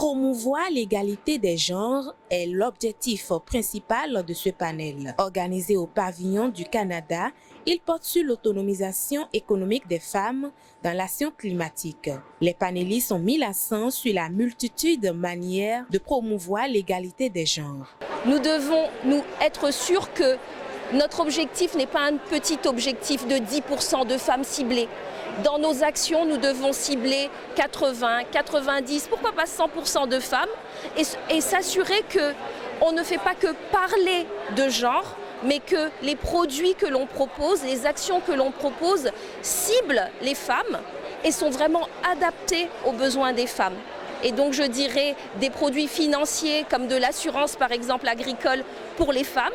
Promouvoir l'égalité des genres est l'objectif principal de ce panel. Organisé au pavillon du Canada, il porte sur l'autonomisation économique des femmes dans l'action climatique. Les panélistes ont mis l'accent sur la multitude de manières de promouvoir l'égalité des genres. Nous devons être sûrs que notre objectif n'est pas un petit objectif de 10% de femmes ciblées. Dans nos actions, nous devons cibler 80, 90, pourquoi pas 100% de femmes et s'assurer qu'on ne fait pas que parler de genre, mais que les produits que l'on propose, les actions que l'on propose ciblent les femmes et sont vraiment adaptés aux besoins des femmes. Et donc je dirais des produits financiers comme de l'assurance par exemple agricole pour les femmes,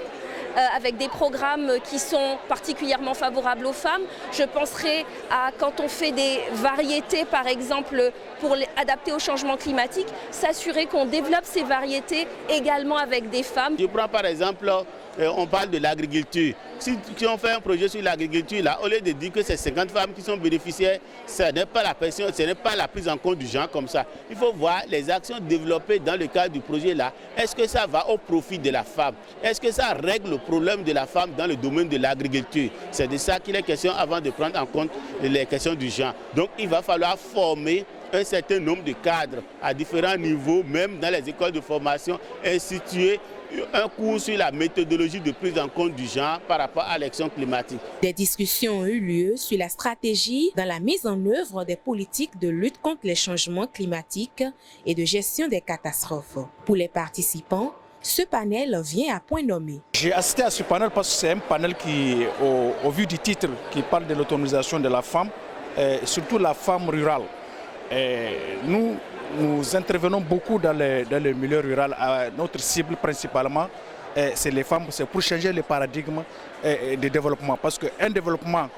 avec des programmes qui sont particulièrement favorables aux femmes. Je penserai à quand on fait des variétés par exemple pour les adapter au changement climatique, s'assurer qu'on développe ces variétés également avec des femmes. Je prends par exemple, on parle de l'agriculture. Si on fait un projet sur l'agriculture, là, au lieu de dire que c'est 50 femmes qui sont bénéficiaires, ce n'est pas la pression, ce n'est pas la prise en compte du genre comme ça. Il faut voir les actions développées dans le cadre du projet là. Est-ce que ça va au profit de la femme? Est-ce que ça règle le problème de la femme dans le domaine de l'agriculture? C'est de ça qu'il est question avant de prendre en compte les questions du genre. Donc il va falloir former un certain nombre de cadres à différents niveaux, même dans les écoles de formation, instituer un cours sur la méthodologie de prise en compte du genre par rapport à l'action climatique. Des discussions ont eu lieu sur la stratégie dans la mise en œuvre des politiques de lutte contre les changements climatiques et de gestion des catastrophes. Pour les participants, ce panel vient à point nommé. J'ai assisté à ce panel parce que c'est un panel qui, au vu du titre, qui parle de l'autonomisation de la femme, surtout la femme rurale. Nous intervenons beaucoup dans le milieu rural. Notre cible principalement, c'est les femmes. C'est pour changer le paradigme de développement. Parce qu'un développement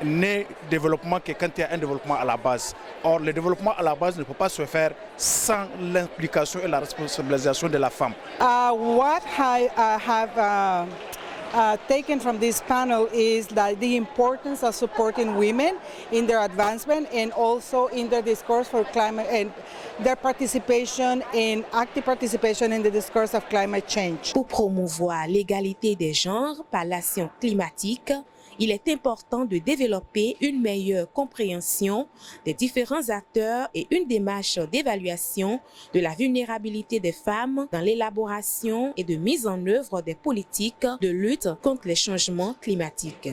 n'est développement que quand il y a un développement à la base. Or, le développement à la base ne peut pas se faire sans l'implication et la responsabilisation de la femme. What I have taken from this panel is that the importance of supporting women in their advancement and also in their discourse for climate and their participation in active participation in the discourse of climate change. Pour promouvoir l'égalité des genres par l'action climatique, il est important de développer une meilleure compréhension des différents acteurs et une démarche d'évaluation de la vulnérabilité des femmes dans l'élaboration et de mise en œuvre des politiques de lutte contre les changements climatiques.